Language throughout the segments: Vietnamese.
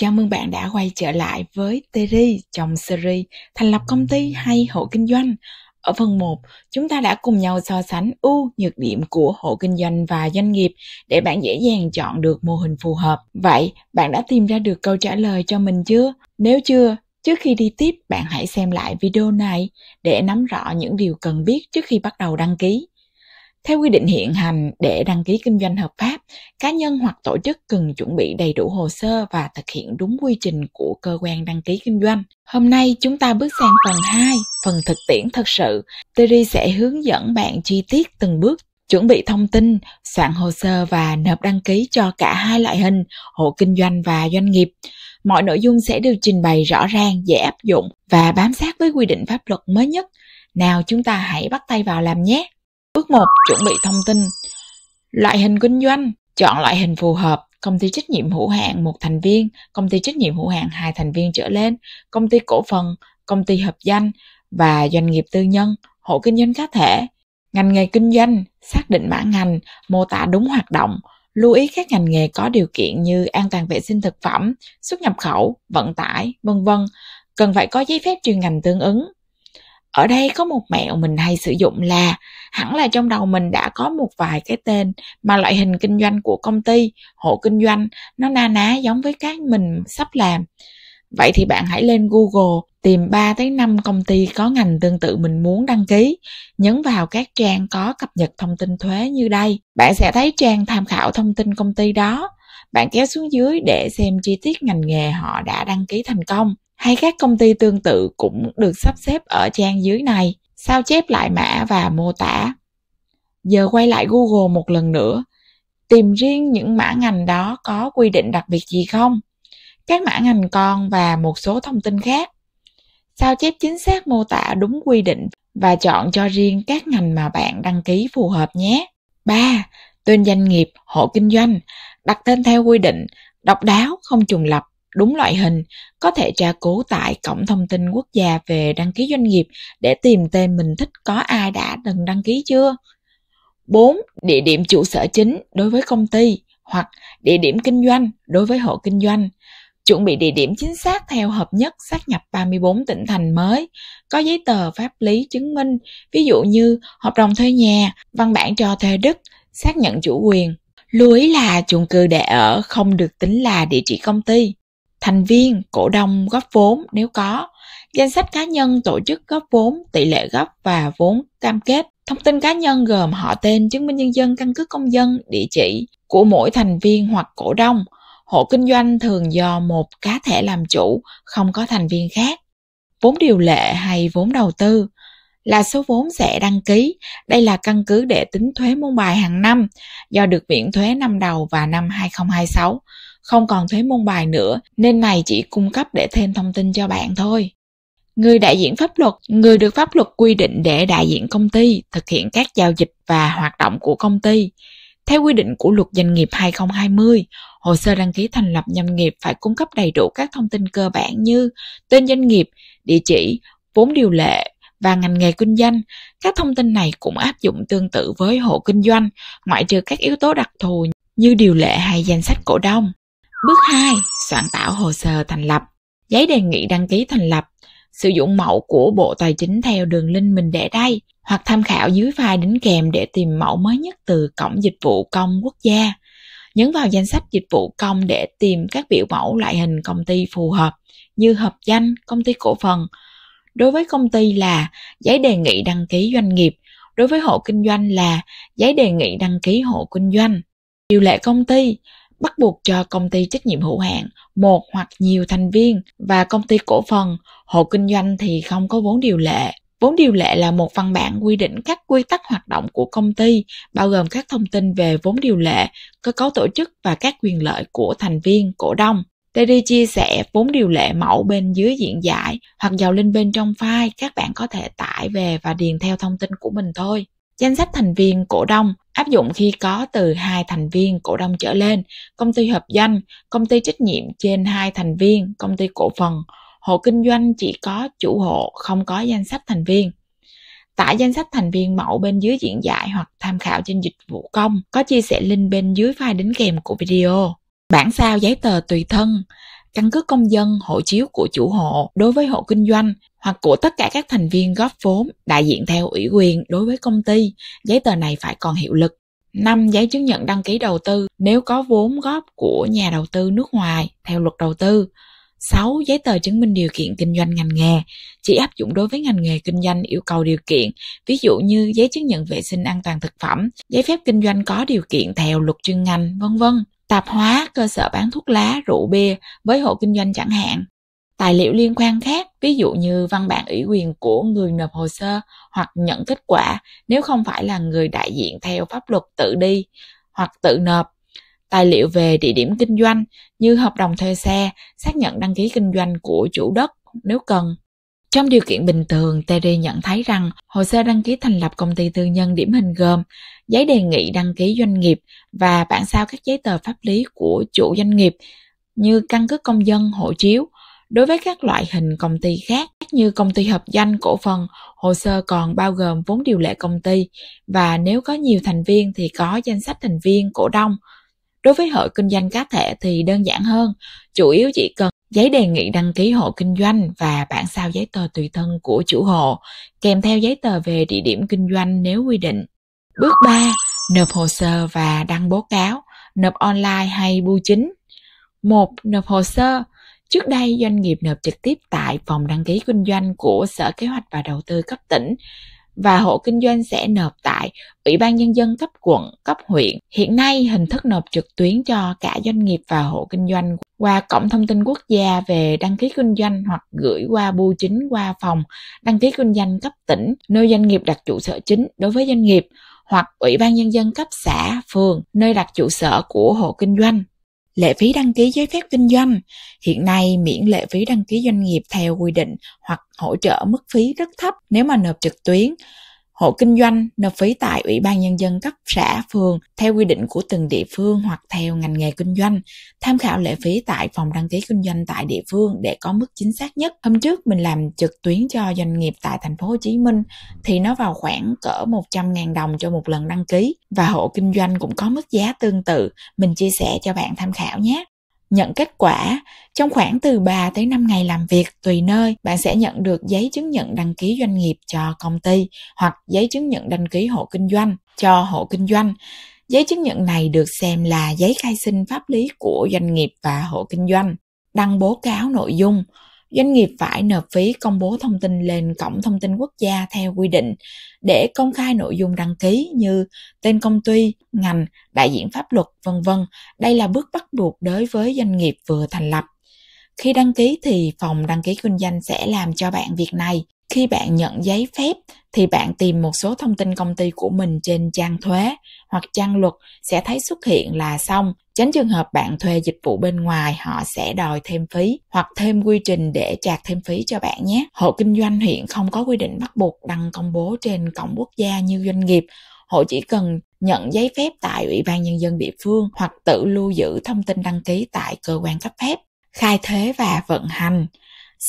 Chào mừng bạn đã quay trở lại với Terry trong series Thành lập công ty hay hộ kinh doanh. Ở phần 1, chúng ta đã cùng nhau so sánh ưu nhược điểm của hộ kinh doanh và doanh nghiệp để bạn dễ dàng chọn được mô hình phù hợp. Vậy, bạn đã tìm ra được câu trả lời cho mình chưa? Nếu chưa, trước khi đi tiếp, bạn hãy xem lại video này để nắm rõ những điều cần biết trước khi bắt đầu đăng ký. Theo quy định hiện hành, để đăng ký kinh doanh hợp pháp, cá nhân hoặc tổ chức cần chuẩn bị đầy đủ hồ sơ và thực hiện đúng quy trình của cơ quan đăng ký kinh doanh. Hôm nay chúng ta bước sang phần 2, phần thực tiễn thật sự. Terry sẽ hướng dẫn bạn chi tiết từng bước chuẩn bị thông tin, soạn hồ sơ và nộp đăng ký cho cả hai loại hình, hộ kinh doanh và doanh nghiệp. Mọi nội dung sẽ được trình bày rõ ràng, dễ áp dụng và bám sát với quy định pháp luật mới nhất. Nào chúng ta hãy bắt tay vào làm nhé! Bước 1. Chuẩn bị thông tin. Loại hình kinh doanh. Chọn loại hình phù hợp. Công ty trách nhiệm hữu hạn 1 thành viên, công ty trách nhiệm hữu hạn 2 thành viên trở lên, công ty cổ phần, công ty hợp danh và doanh nghiệp tư nhân, hộ kinh doanh cá thể. Ngành nghề kinh doanh. Xác định mã ngành, mô tả đúng hoạt động. Lưu ý các ngành nghề có điều kiện như an toàn vệ sinh thực phẩm, xuất nhập khẩu, vận tải, v.v. Cần phải có giấy phép chuyên ngành tương ứng. Ở đây có một mẹo mình hay sử dụng là hẳn là trong đầu mình đã có một vài cái tên mà loại hình kinh doanh của công ty, hộ kinh doanh nó na ná giống với cái mình sắp làm. Vậy thì bạn hãy lên Google tìm 3 tới 5 công ty có ngành tương tự mình muốn đăng ký, nhấn vào các trang có cập nhật thông tin thuế như đây. Bạn sẽ thấy trang tham khảo thông tin công ty đó. Bạn kéo xuống dưới để xem chi tiết ngành nghề họ đã đăng ký thành công. Hay các công ty tương tự cũng được sắp xếp ở trang dưới này, sao chép lại mã và mô tả. Giờ quay lại Google một lần nữa, tìm riêng những mã ngành đó có quy định đặc biệt gì không, các mã ngành con và một số thông tin khác. Sao chép chính xác mô tả đúng quy định và chọn cho riêng các ngành mà bạn đăng ký phù hợp nhé. 3. Tên doanh nghiệp, hộ kinh doanh. Đặt tên theo quy định, độc đáo, không trùng lặp, đúng loại hình, có thể tra cứu tại Cổng Thông tin Quốc gia về đăng ký doanh nghiệp để tìm tên mình thích có ai đã từng đăng ký chưa. 4. Địa điểm trụ sở chính đối với công ty hoặc địa điểm kinh doanh đối với hộ kinh doanh. Chuẩn bị địa điểm chính xác theo hợp nhất sáp nhập 34 tỉnh thành mới, có giấy tờ pháp lý chứng minh, ví dụ như hợp đồng thuê nhà, văn bản cho thuê đất, xác nhận chủ quyền. Lưu ý là chung cư để ở không được tính là địa chỉ công ty. Thành viên, cổ đông góp vốn nếu có, danh sách cá nhân tổ chức góp vốn, tỷ lệ góp và vốn cam kết. Thông tin cá nhân gồm họ tên, chứng minh nhân dân, căn cước công dân, địa chỉ của mỗi thành viên hoặc cổ đông. Hộ kinh doanh thường do một cá thể làm chủ, không có thành viên khác. Vốn điều lệ hay vốn đầu tư là số vốn sẽ đăng ký. Đây là căn cứ để tính thuế môn bài hàng năm, do được miễn thuế năm đầu và năm 2026. Không còn thuế môn bài nữa, nên này chỉ cung cấp để thêm thông tin cho bạn thôi. Người đại diện pháp luật, người được pháp luật quy định để đại diện công ty, thực hiện các giao dịch và hoạt động của công ty. Theo quy định của Luật Doanh nghiệp 2020, hồ sơ đăng ký thành lập doanh nghiệp phải cung cấp đầy đủ các thông tin cơ bản như tên doanh nghiệp, địa chỉ, vốn điều lệ và ngành nghề kinh doanh. Các thông tin này cũng áp dụng tương tự với hộ kinh doanh, ngoại trừ các yếu tố đặc thù như điều lệ hay danh sách cổ đông. Bước 2. Soạn tạo hồ sơ thành lập. Giấy đề nghị đăng ký thành lập. Sử dụng mẫu của Bộ Tài chính theo đường link mình để đây, hoặc tham khảo dưới file đính kèm để tìm mẫu mới nhất từ Cổng Dịch vụ Công Quốc gia. Nhấn vào danh sách dịch vụ công để tìm các biểu mẫu loại hình công ty phù hợp như hợp danh, công ty cổ phần. Đối với công ty là giấy đề nghị đăng ký doanh nghiệp, đối với hộ kinh doanh là giấy đề nghị đăng ký hộ kinh doanh. Điều lệ công ty bắt buộc cho công ty trách nhiệm hữu hạn, một hoặc nhiều thành viên và công ty cổ phần. Hộ kinh doanh thì không có vốn điều lệ. Vốn điều lệ là một văn bản quy định các quy tắc hoạt động của công ty, bao gồm các thông tin về vốn điều lệ, cơ cấu tổ chức và các quyền lợi của thành viên, cổ đông. Terry chia sẻ vốn điều lệ mẫu bên dưới diễn giải hoặc vào link bên trong file, các bạn có thể tải về và điền theo thông tin của mình thôi. Danh sách thành viên cổ đông áp dụng khi có từ 2 thành viên cổ đông trở lên, công ty hợp danh, công ty trách nhiệm trên 2 thành viên, công ty cổ phần. Hộ kinh doanh chỉ có chủ hộ, không có danh sách thành viên. Tải danh sách thành viên mẫu bên dưới diễn giải hoặc tham khảo trên dịch vụ công, có chia sẻ link bên dưới file đính kèm của video. Bản sao giấy tờ tùy thân. căn cước công dân, hộ chiếu của chủ hộ đối với hộ kinh doanh hoặc của tất cả các thành viên góp vốn đại diện theo ủy quyền đối với công ty. Giấy tờ này phải còn hiệu lực. 5. Giấy chứng nhận đăng ký đầu tư nếu có vốn góp của nhà đầu tư nước ngoài theo luật đầu tư. 6. Giấy tờ chứng minh điều kiện kinh doanh ngành nghề chỉ áp dụng đối với ngành nghề kinh doanh yêu cầu điều kiện, ví dụ như giấy chứng nhận vệ sinh an toàn thực phẩm, giấy phép kinh doanh có điều kiện theo luật chuyên ngành, v.v. Tạp hóa, cơ sở bán thuốc lá, rượu bia với hộ kinh doanh chẳng hạn. Tài liệu liên quan khác, ví dụ như văn bản ủy quyền của người nộp hồ sơ hoặc nhận kết quả nếu không phải là người đại diện theo pháp luật tự đi hoặc tự nộp. Tài liệu về địa điểm kinh doanh như hợp đồng thuê xe, xác nhận đăng ký kinh doanh của chủ đất nếu cần. Trong điều kiện bình thường, Terry nhận thấy rằng hồ sơ đăng ký thành lập công ty tư nhân điển hình gồm giấy đề nghị đăng ký doanh nghiệp và bản sao các giấy tờ pháp lý của chủ doanh nghiệp như căn cước công dân, hộ chiếu. Đối với các loại hình công ty khác như công ty hợp doanh, cổ phần, hồ sơ còn bao gồm vốn điều lệ công ty và nếu có nhiều thành viên thì có danh sách thành viên, cổ đông. Đối với hộ kinh doanh cá thể thì đơn giản hơn, chủ yếu chỉ cần giấy đề nghị đăng ký hộ kinh doanh và bản sao giấy tờ tùy thân của chủ hộ, kèm theo giấy tờ về địa điểm kinh doanh nếu quy định. Bước 3. Nộp hồ sơ và đăng báo cáo, nộp online hay bưu chính. 1. Nộp hồ sơ. Trước đây, doanh nghiệp nộp trực tiếp tại phòng đăng ký kinh doanh của Sở Kế hoạch và Đầu tư cấp tỉnh và hộ kinh doanh sẽ nộp tại Ủy ban Nhân dân cấp quận, cấp huyện. Hiện nay, hình thức nộp trực tuyến cho cả doanh nghiệp và hộ kinh doanh qua Cổng Thông tin Quốc gia về đăng ký kinh doanh hoặc gửi qua bưu chính qua phòng đăng ký kinh doanh cấp tỉnh, nơi doanh nghiệp đặt trụ sở chính đối với doanh nghiệp, hoặc Ủy ban Nhân dân cấp xã, phường, nơi đặt trụ sở của hộ kinh doanh. Lệ phí đăng ký giấy phép kinh doanh. Hiện nay miễn lệ phí đăng ký doanh nghiệp theo quy định hoặc hỗ trợ mức phí rất thấp nếu mà nộp trực tuyến. Hộ kinh doanh nộp phí tại Ủy ban Nhân dân cấp xã, phường theo quy định của từng địa phương hoặc theo ngành nghề kinh doanh. Tham khảo lệ phí tại phòng đăng ký kinh doanh tại địa phương để có mức chính xác nhất. Hôm trước mình làm trực tuyến cho doanh nghiệp tại thành phố Hồ Chí Minh thì nó vào khoảng cỡ 100.000 đồng cho một lần đăng ký và hộ kinh doanh cũng có mức giá tương tự. Mình chia sẻ cho bạn tham khảo nhé. Nhận kết quả. Trong khoảng từ 3 tới 5 ngày làm việc tùy nơi, bạn sẽ nhận được giấy chứng nhận đăng ký doanh nghiệp cho công ty hoặc giấy chứng nhận đăng ký hộ kinh doanh cho hộ kinh doanh. Giấy chứng nhận này được xem là giấy khai sinh pháp lý của doanh nghiệp và hộ kinh doanh. Đăng báo cáo nội dung. Doanh nghiệp phải nộp phí công bố thông tin lên Cổng Thông tin Quốc gia theo quy định để công khai nội dung đăng ký như tên công ty, ngành, đại diện pháp luật, v.v. Đây là bước bắt buộc đối với doanh nghiệp vừa thành lập. Khi đăng ký thì phòng đăng ký kinh doanh sẽ làm cho bạn việc này. Khi bạn nhận giấy phép thì bạn tìm một số thông tin công ty của mình trên trang thuế hoặc trang luật sẽ thấy xuất hiện là xong. Tránh trường hợp bạn thuê dịch vụ bên ngoài họ sẽ đòi thêm phí hoặc thêm quy trình để chạc thêm phí cho bạn nhé. Hộ kinh doanh hiện không có quy định bắt buộc đăng công bố trên cổng quốc gia như doanh nghiệp. Hộ chỉ cần nhận giấy phép tại Ủy ban Nhân dân địa phương hoặc tự lưu giữ thông tin đăng ký tại cơ quan cấp phép. Khai thuế và vận hành.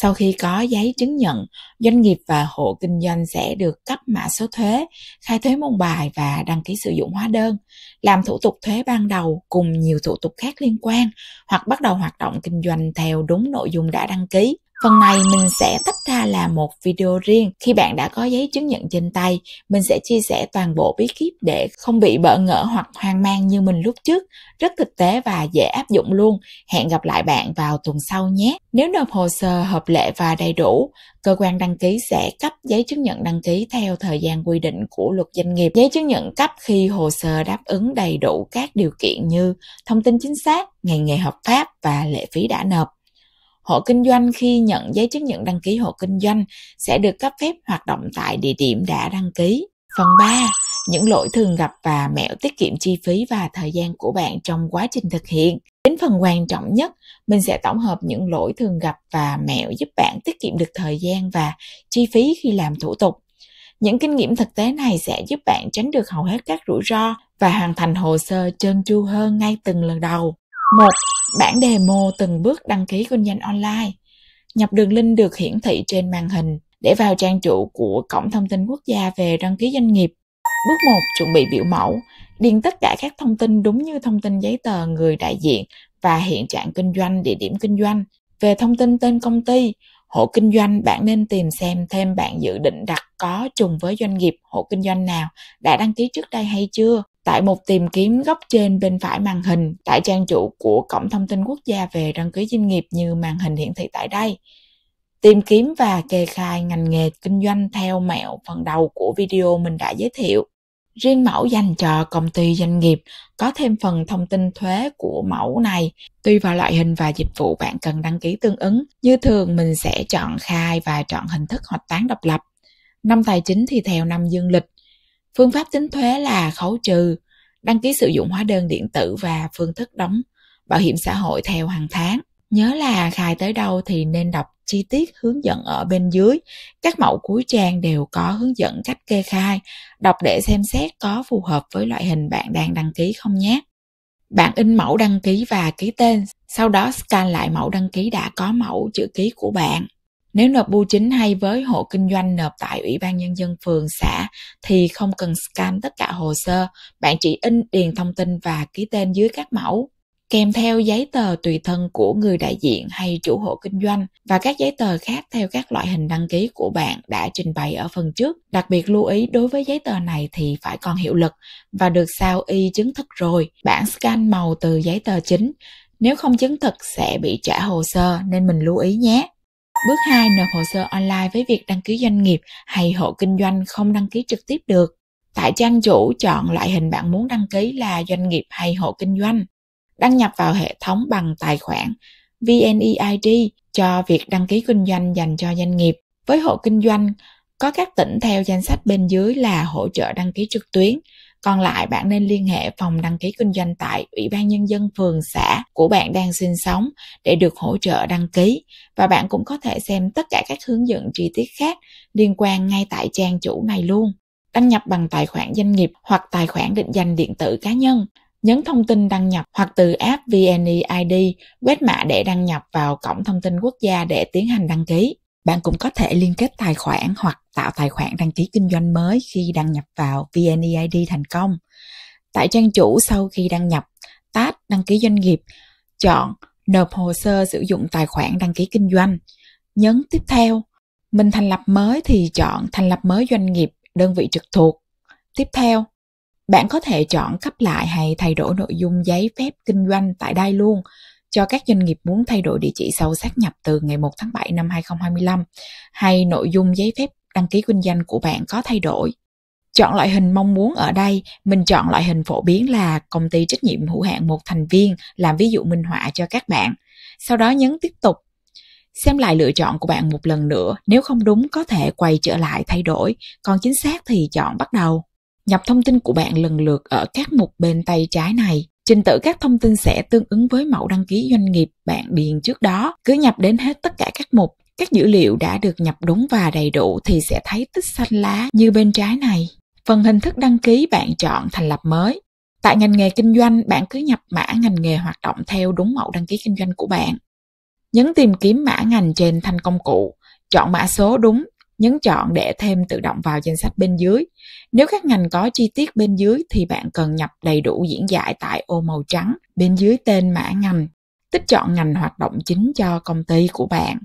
Sau khi có giấy chứng nhận, doanh nghiệp và hộ kinh doanh sẽ được cấp mã số thuế, khai thuế môn bài và đăng ký sử dụng hóa đơn, làm thủ tục thuế ban đầu cùng nhiều thủ tục khác liên quan, hoặc bắt đầu hoạt động kinh doanh theo đúng nội dung đã đăng ký. Phần này mình sẽ tách ra là một video riêng. Khi bạn đã có giấy chứng nhận trên tay, mình sẽ chia sẻ toàn bộ bí kíp để không bị bỡ ngỡ hoặc hoang mang như mình lúc trước. Rất thực tế và dễ áp dụng luôn. Hẹn gặp lại bạn vào tuần sau nhé. Nếu nộp hồ sơ hợp lệ và đầy đủ, cơ quan đăng ký sẽ cấp giấy chứng nhận đăng ký theo thời gian quy định của luật doanh nghiệp. Giấy chứng nhận cấp khi hồ sơ đáp ứng đầy đủ các điều kiện như thông tin chính xác, ngành nghề hợp pháp và lệ phí đã nộp. Hộ kinh doanh khi nhận giấy chứng nhận đăng ký hộ kinh doanh sẽ được cấp phép hoạt động tại địa điểm đã đăng ký. Phần 3. Những lỗi thường gặp và mẹo tiết kiệm chi phí và thời gian của bạn trong quá trình thực hiện. Đến phần quan trọng nhất, mình sẽ tổng hợp những lỗi thường gặp và mẹo giúp bạn tiết kiệm được thời gian và chi phí khi làm thủ tục. Những kinh nghiệm thực tế này sẽ giúp bạn tránh được hầu hết các rủi ro và hoàn thành hồ sơ trơn tru hơn ngay từng lần đầu. 1. Bản demo từng bước đăng ký kinh doanh online. Nhập đường link được hiển thị trên màn hình để vào trang chủ của Cổng Thông tin Quốc gia về đăng ký doanh nghiệp. Bước 1. Chuẩn bị biểu mẫu. Điền tất cả các thông tin đúng như thông tin giấy tờ người đại diện và hiện trạng kinh doanh, địa điểm kinh doanh. Về thông tin tên công ty, hộ kinh doanh, bạn nên tìm xem thêm bạn dự định đặt có trùng với doanh nghiệp, hộ kinh doanh nào đã đăng ký trước đây hay chưa. Tại mục tìm kiếm góc trên bên phải màn hình, tại trang chủ của Cổng Thông tin Quốc gia về đăng ký doanh nghiệp như màn hình hiển thị tại đây. Tìm kiếm và kê khai ngành nghề kinh doanh theo mẹo phần đầu của video mình đã giới thiệu. Riêng mẫu dành cho công ty doanh nghiệp có thêm phần thông tin thuế của mẫu này. Tùy vào loại hình và dịch vụ bạn cần đăng ký tương ứng. Như thường mình sẽ chọn khai và chọn hình thức hoạch toán độc lập. Năm tài chính thì theo năm dương lịch. Phương pháp tính thuế là khấu trừ, đăng ký sử dụng hóa đơn điện tử và phương thức đóng bảo hiểm xã hội theo hàng tháng. Nhớ là khai tới đâu thì nên đọc chi tiết hướng dẫn ở bên dưới. Các mẫu cuối trang đều có hướng dẫn cách kê khai. Đọc để xem xét có phù hợp với loại hình bạn đang đăng ký không nhé. Bạn in mẫu đăng ký và ký tên, sau đó scan lại mẫu đăng ký đã có mẫu chữ ký của bạn. Nếu nộp bưu chính hay với hộ kinh doanh nộp tại Ủy ban Nhân dân phường xã thì không cần scan tất cả hồ sơ, bạn chỉ in điền thông tin và ký tên dưới các mẫu. Kèm theo giấy tờ tùy thân của người đại diện hay chủ hộ kinh doanh và các giấy tờ khác theo các loại hình đăng ký của bạn đã trình bày ở phần trước. Đặc biệt lưu ý đối với giấy tờ này thì phải còn hiệu lực và được sao y chứng thực rồi. Bạn scan màu từ giấy tờ chính, nếu không chứng thực sẽ bị trả hồ sơ nên mình lưu ý nhé. Bước 2. Nộp hồ sơ online với việc đăng ký doanh nghiệp hay hộ kinh doanh không đăng ký trực tiếp được. Tại trang chủ, chọn loại hình bạn muốn đăng ký là doanh nghiệp hay hộ kinh doanh. Đăng nhập vào hệ thống bằng tài khoản VNeID cho việc đăng ký kinh doanh dành cho doanh nghiệp. Với hộ kinh doanh, có các tỉnh theo danh sách bên dưới là hỗ trợ đăng ký trực tuyến. Còn lại bạn nên liên hệ phòng đăng ký kinh doanh tại Ủy ban Nhân dân phường xã của bạn đang sinh sống để được hỗ trợ đăng ký. Và bạn cũng có thể xem tất cả các hướng dẫn chi tiết khác liên quan ngay tại trang chủ này luôn. Đăng nhập bằng tài khoản doanh nghiệp hoặc tài khoản định danh điện tử cá nhân. Nhấn thông tin đăng nhập hoặc từ app VNeID, quét mã để đăng nhập vào Cổng Thông tin Quốc gia để tiến hành đăng ký. Bạn cũng có thể liên kết tài khoản hoặc tạo tài khoản đăng ký kinh doanh mới khi đăng nhập vào VNeID thành công. Tại trang chủ, sau khi đăng nhập, tab đăng ký doanh nghiệp, chọn nộp hồ sơ sử dụng tài khoản đăng ký kinh doanh. Nhấn tiếp theo. Mình thành lập mới thì chọn thành lập mới doanh nghiệp, đơn vị trực thuộc. Tiếp theo, bạn có thể chọn cấp lại hay thay đổi nội dung giấy phép kinh doanh tại đây luôn cho các doanh nghiệp muốn thay đổi địa chỉ sau sáp nhập từ ngày 1 tháng 7 năm 2025 hay nội dung giấy phép đăng ký kinh doanh của bạn có thay đổi. Chọn loại hình mong muốn ở đây, mình chọn loại hình phổ biến là công ty trách nhiệm hữu hạn một thành viên làm ví dụ minh họa cho các bạn. Sau đó nhấn tiếp tục. Xem lại lựa chọn của bạn một lần nữa, nếu không đúng có thể quay trở lại thay đổi, còn chính xác thì chọn bắt đầu. Nhập thông tin của bạn lần lượt ở các mục bên tay trái này. Trình tự các thông tin sẽ tương ứng với mẫu đăng ký doanh nghiệp bạn điền trước đó. Cứ nhập đến hết tất cả các mục. Các dữ liệu đã được nhập đúng và đầy đủ thì sẽ thấy tích xanh lá như bên trái này. Phần hình thức đăng ký bạn chọn thành lập mới. Tại ngành nghề kinh doanh, bạn cứ nhập mã ngành nghề hoạt động theo đúng mẫu đăng ký kinh doanh của bạn. Nhấn tìm kiếm mã ngành trên thanh công cụ, chọn mã số đúng, nhấn chọn để thêm tự động vào danh sách bên dưới. Nếu các ngành có chi tiết bên dưới thì bạn cần nhập đầy đủ diễn giải tại ô màu trắng bên dưới tên mã ngành. Tích chọn ngành hoạt động chính cho công ty của bạn.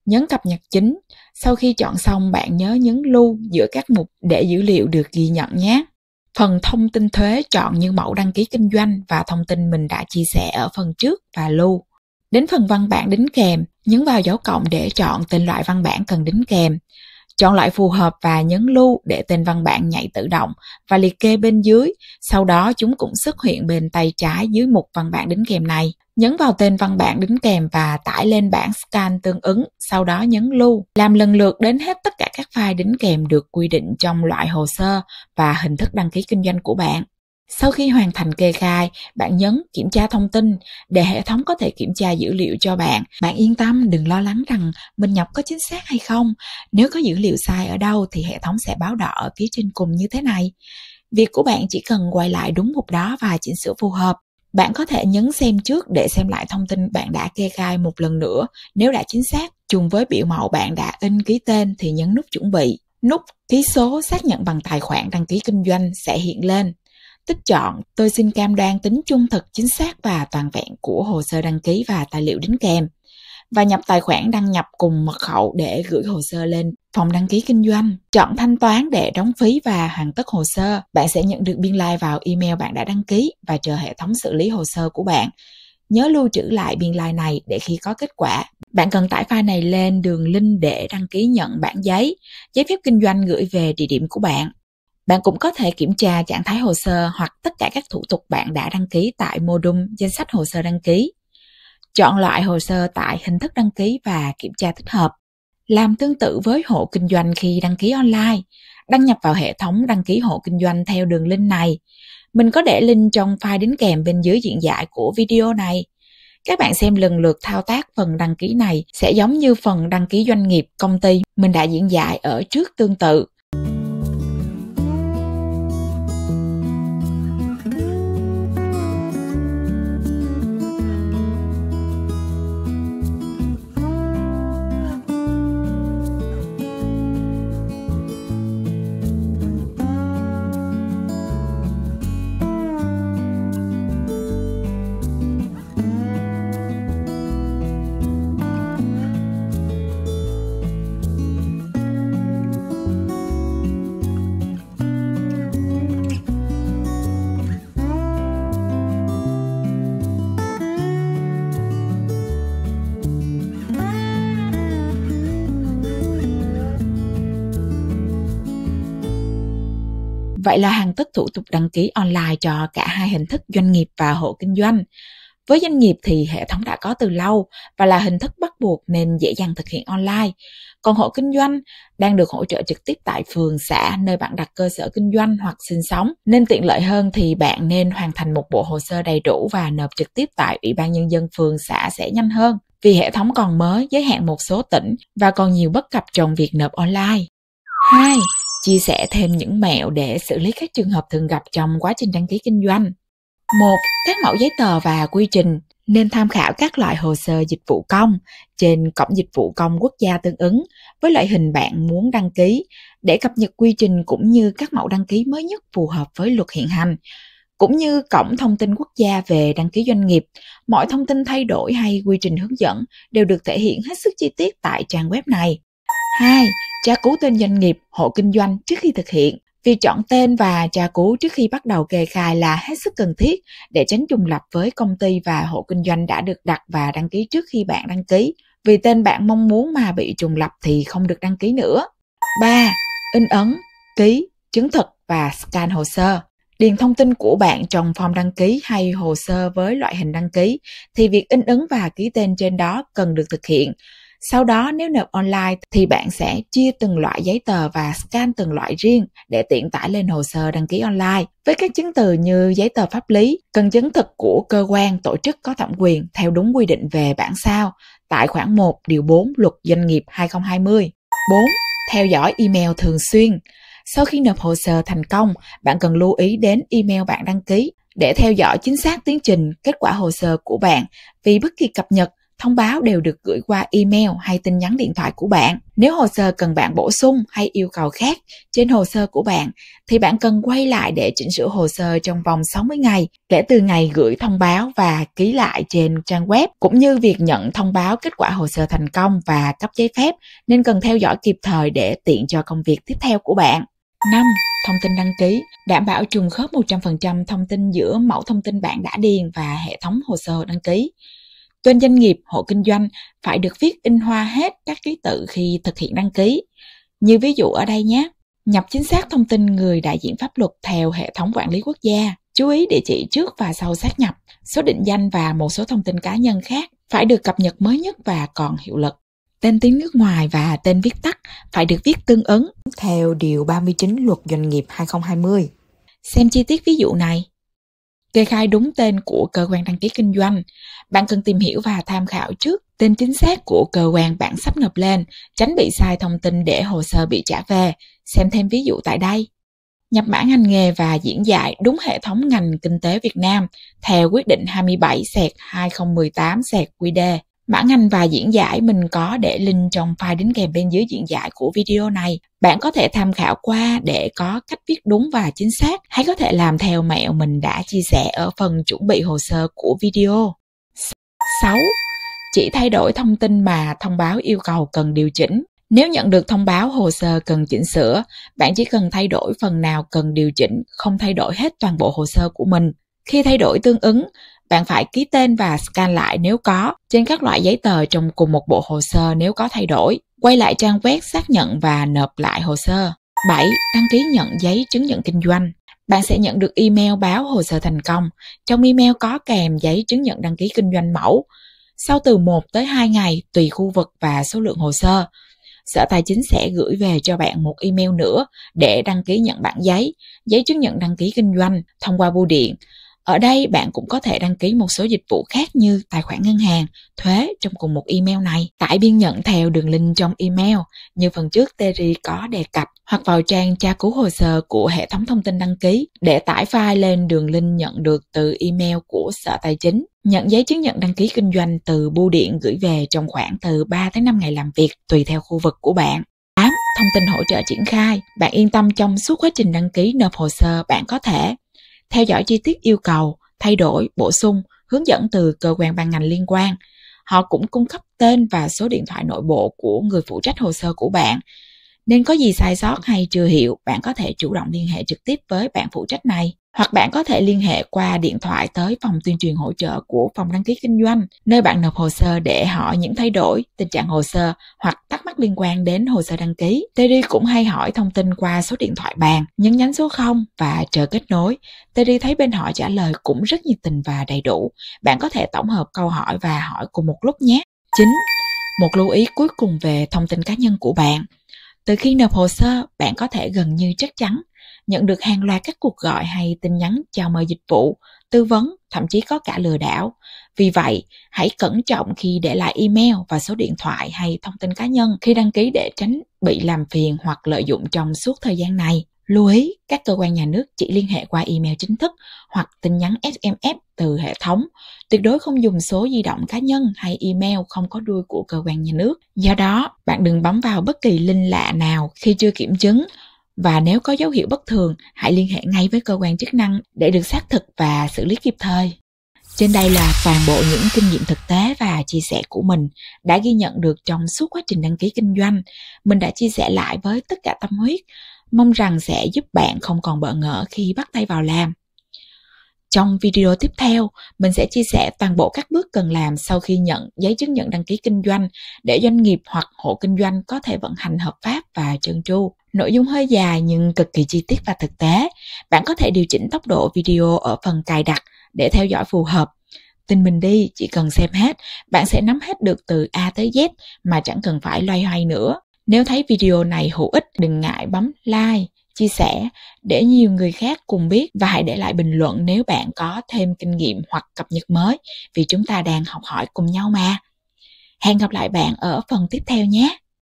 Nhấn cập nhật chính. Sau khi chọn xong, bạn nhớ nhấn lưu giữa các mục để dữ liệu được ghi nhận nhé. Phần thông tin thuế chọn như mẫu đăng ký kinh doanh và thông tin mình đã chia sẻ ở phần trước và lưu. Đến phần văn bản đính kèm, nhấn vào dấu cộng để chọn tên loại văn bản cần đính kèm. Chọn loại phù hợp và nhấn lưu để tên văn bản nhảy tự động và liệt kê bên dưới. Sau đó chúng cũng xuất hiện bên tay trái dưới mục văn bản đính kèm này. Nhấn vào tên văn bản đính kèm và tải lên bản scan tương ứng, sau đó nhấn lưu. Làm lần lượt đến hết tất cả các file đính kèm được quy định trong loại hồ sơ và hình thức đăng ký kinh doanh của bạn. Sau khi hoàn thành kê khai, bạn nhấn kiểm tra thông tin để hệ thống có thể kiểm tra dữ liệu cho bạn. Bạn yên tâm, đừng lo lắng rằng mình nhập có chính xác hay không. Nếu có dữ liệu sai ở đâu thì hệ thống sẽ báo đỏ ở phía trên cùng như thế này. Việc của bạn chỉ cần quay lại đúng mục đó và chỉnh sửa phù hợp. Bạn có thể nhấn xem trước để xem lại thông tin bạn đã kê khai một lần nữa. Nếu đã chính xác, trùng với biểu mẫu bạn đã in ký tên thì nhấn nút chuẩn bị. Nút ký số xác nhận bằng tài khoản đăng ký kinh doanh sẽ hiện lên. tích chọn "Tôi xin cam đoan tính trung thực, chính xác và toàn vẹn của hồ sơ đăng ký và tài liệu đính kèm" và nhập tài khoản đăng nhập cùng mật khẩu để gửi hồ sơ lên phòng đăng ký kinh doanh. Chọn thanh toán để đóng phí và hoàn tất hồ sơ. Bạn sẽ nhận được biên lai vào email bạn đã đăng ký và chờ hệ thống xử lý hồ sơ của bạn. Nhớ lưu trữ lại biên lai này để khi có kết quả, bạn cần tải file này lên đường link để đăng ký nhận bản giấy phép kinh doanh gửi về địa điểm của bạn. Bạn cũng có thể kiểm tra trạng thái hồ sơ hoặc tất cả các thủ tục bạn đã đăng ký tại module danh sách hồ sơ đăng ký. Chọn loại hồ sơ tại hình thức đăng ký và kiểm tra tích hợp. Làm tương tự với hộ kinh doanh khi đăng ký online. Đăng nhập vào hệ thống đăng ký hộ kinh doanh theo đường link này. Mình có để link trong file đính kèm bên dưới diễn giải của video này. Các bạn xem lần lượt thao tác phần đăng ký này sẽ giống như phần đăng ký doanh nghiệp, công ty mình đã diễn giải ở trước tương tự. Vậy là hoàn tất thủ tục đăng ký online cho cả hai hình thức doanh nghiệp và hộ kinh doanh. Với doanh nghiệp thì hệ thống đã có từ lâu và là hình thức bắt buộc nên dễ dàng thực hiện online. Còn hộ kinh doanh đang được hỗ trợ trực tiếp tại phường, xã, nơi bạn đặt cơ sở kinh doanh hoặc sinh sống. Nên tiện lợi hơn thì bạn nên hoàn thành một bộ hồ sơ đầy đủ và nộp trực tiếp tại Ủy ban Nhân dân phường, xã sẽ nhanh hơn. Vì hệ thống còn mới, giới hạn một số tỉnh và còn nhiều bất cập trong việc nộp online. 2. Chia sẻ thêm những mẹo để xử lý các trường hợp thường gặp trong quá trình đăng ký kinh doanh. 1. Các mẫu giấy tờ và quy trình. Nên tham khảo các loại hồ sơ dịch vụ công trên cổng dịch vụ công quốc gia tương ứng với loại hình bạn muốn đăng ký để cập nhật quy trình cũng như các mẫu đăng ký mới nhất phù hợp với luật hiện hành. Cũng như cổng thông tin quốc gia về đăng ký doanh nghiệp, mọi thông tin thay đổi hay quy trình hướng dẫn đều được thể hiện hết sức chi tiết tại trang web này. 2. Tra cứu tên doanh nghiệp, hộ kinh doanh trước khi thực hiện. Việc chọn tên và tra cứu trước khi bắt đầu kê khai là hết sức cần thiết để tránh trùng lặp với công ty và hộ kinh doanh đã được đặt và đăng ký trước khi bạn đăng ký. Vì tên bạn mong muốn mà bị trùng lặp thì không được đăng ký nữa. 3. In ấn, ký, chứng thực và scan hồ sơ. Điền thông tin của bạn trong form đăng ký hay hồ sơ với loại hình đăng ký thì việc in ấn và ký tên trên đó cần được thực hiện. Sau đó nếu nộp online thì bạn sẽ chia từng loại giấy tờ và scan từng loại riêng để tiện tải lên hồ sơ đăng ký online. Với các chứng từ như giấy tờ pháp lý, cần chứng thực của cơ quan, tổ chức có thẩm quyền theo đúng quy định về bản sao tại khoản 1 điều 4 Luật Doanh nghiệp 2020. 4. Theo dõi email thường xuyên. Sau khi nộp hồ sơ thành công, bạn cần lưu ý đến email bạn đăng ký để theo dõi chính xác tiến trình, kết quả hồ sơ của bạn vì bất kỳ cập nhật, thông báo đều được gửi qua email hay tin nhắn điện thoại của bạn. Nếu hồ sơ cần bạn bổ sung hay yêu cầu khác trên hồ sơ của bạn, thì bạn cần quay lại để chỉnh sửa hồ sơ trong vòng 60 ngày kể từ ngày gửi thông báo và ký lại trên trang web, cũng như việc nhận thông báo kết quả hồ sơ thành công và cấp giấy phép, nên cần theo dõi kịp thời để tiện cho công việc tiếp theo của bạn. 5. Thông tin đăng ký. Đảm bảo trùng khớp 100% thông tin giữa mẫu thông tin bạn đã điền và hệ thống hồ sơ đăng ký. Tên doanh nghiệp, hộ kinh doanh phải được viết in hoa hết các ký tự khi thực hiện đăng ký. Như ví dụ ở đây nhé. Nhập chính xác thông tin người đại diện pháp luật theo hệ thống quản lý quốc gia. Chú ý địa chỉ trước và sau xác nhập, số định danh và một số thông tin cá nhân khác phải được cập nhật mới nhất và còn hiệu lực. Tên tiếng nước ngoài và tên viết tắt phải được viết tương ứng theo Điều 39 Luật Doanh nghiệp 2020. Xem chi tiết ví dụ này. Kê khai đúng tên của cơ quan đăng ký kinh doanh. Bạn cần tìm hiểu và tham khảo trước tên chính xác của cơ quan bạn sắp nộp lên, tránh bị sai thông tin để hồ sơ bị trả về. Xem thêm ví dụ tại đây. Nhập mã ngành nghề và diễn giải đúng hệ thống ngành kinh tế Việt Nam theo quyết định 27/2018/QĐ. Mã ngành và diễn giải mình có để link trong file đính kèm bên dưới diễn giải của video này. Bạn có thể tham khảo qua để có cách viết đúng và chính xác, hay có thể làm theo mẹo mình đã chia sẻ ở phần chuẩn bị hồ sơ của video. 6. Chỉ thay đổi thông tin mà thông báo yêu cầu cần điều chỉnh. Nếu nhận được thông báo hồ sơ cần chỉnh sửa, bạn chỉ cần thay đổi phần nào cần điều chỉnh, không thay đổi hết toàn bộ hồ sơ của mình. Khi thay đổi tương ứng, bạn phải ký tên và scan lại nếu có, trên các loại giấy tờ trong cùng một bộ hồ sơ nếu có thay đổi. Quay lại trang web xác nhận và nộp lại hồ sơ. 7. Đăng ký nhận giấy chứng nhận kinh doanh. Bạn sẽ nhận được email báo hồ sơ thành công. Trong email có kèm giấy chứng nhận đăng ký kinh doanh mẫu. Sau từ 1 tới 2 ngày tùy khu vực và số lượng hồ sơ, Sở Tài chính sẽ gửi về cho bạn một email nữa để đăng ký nhận bản giấy chứng nhận đăng ký kinh doanh thông qua bưu điện. Ở đây bạn cũng có thể đăng ký một số dịch vụ khác như tài khoản ngân hàng, thuế trong cùng một email này. Tải biên nhận theo đường link trong email như phần trước Terry có đề cập, hoặc vào trang tra cứu hồ sơ của hệ thống thông tin đăng ký để tải file lên đường link nhận được từ email của Sở Tài chính. Nhận giấy chứng nhận đăng ký kinh doanh từ bưu điện gửi về trong khoảng từ 3 tới 5 ngày làm việc tùy theo khu vực của bạn. 8. Thông tin hỗ trợ triển khai. Bạn yên tâm trong suốt quá trình đăng ký nộp hồ sơ, bạn có thể theo dõi chi tiết yêu cầu, thay đổi, bổ sung, hướng dẫn từ cơ quan ban ngành liên quan. Họ cũng cung cấp tên và số điện thoại nội bộ của người phụ trách hồ sơ của bạn. Nên có gì sai sót hay chưa hiểu, bạn có thể chủ động liên hệ trực tiếp với bạn phụ trách này. Hoặc bạn có thể liên hệ qua điện thoại tới phòng tuyên truyền hỗ trợ của phòng đăng ký kinh doanh, nơi bạn nộp hồ sơ để hỏi những thay đổi, tình trạng hồ sơ hoặc thắc mắc liên quan đến hồ sơ đăng ký. Terry cũng hay hỏi thông tin qua số điện thoại bàn, nhấn nhánh số 0 và chờ kết nối. Terry thấy bên họ trả lời cũng rất nhiệt tình và đầy đủ. Bạn có thể tổng hợp câu hỏi và hỏi cùng một lúc nhé. 9. Một lưu ý cuối cùng về thông tin cá nhân của bạn. Từ khi nộp hồ sơ, bạn có thể gần như chắc chắn nhận được hàng loạt các cuộc gọi hay tin nhắn chào mời dịch vụ, tư vấn, thậm chí có cả lừa đảo. Vì vậy, hãy cẩn trọng khi để lại email và số điện thoại hay thông tin cá nhân khi đăng ký để tránh bị làm phiền hoặc lợi dụng trong suốt thời gian này. Lưu ý, các cơ quan nhà nước chỉ liên hệ qua email chính thức hoặc tin nhắn SMS từ hệ thống. Tuyệt đối không dùng số di động cá nhân hay email không có đuôi của cơ quan nhà nước. Do đó, bạn đừng bấm vào bất kỳ link lạ nào khi chưa kiểm chứng. Và nếu có dấu hiệu bất thường, hãy liên hệ ngay với cơ quan chức năng để được xác thực và xử lý kịp thời. Trên đây là toàn bộ những kinh nghiệm thực tế và chia sẻ của mình đã ghi nhận được trong suốt quá trình đăng ký kinh doanh. Mình đã chia sẻ lại với tất cả tâm huyết, mong rằng sẽ giúp bạn không còn bỡ ngỡ khi bắt tay vào làm. Trong video tiếp theo, mình sẽ chia sẻ toàn bộ các bước cần làm sau khi nhận giấy chứng nhận đăng ký kinh doanh để doanh nghiệp hoặc hộ kinh doanh có thể vận hành hợp pháp và trơn tru. Nội dung hơi dài nhưng cực kỳ chi tiết và thực tế. Bạn có thể điều chỉnh tốc độ video ở phần cài đặt để theo dõi phù hợp. Tin mình đi, chỉ cần xem hết, bạn sẽ nắm hết được từ A tới Z mà chẳng cần phải loay hoay nữa. Nếu thấy video này hữu ích, đừng ngại bấm like, chia sẻ để nhiều người khác cùng biết, và hãy để lại bình luận nếu bạn có thêm kinh nghiệm hoặc cập nhật mới, vì chúng ta đang học hỏi cùng nhau mà. Hẹn gặp lại bạn ở phần tiếp theo nhé!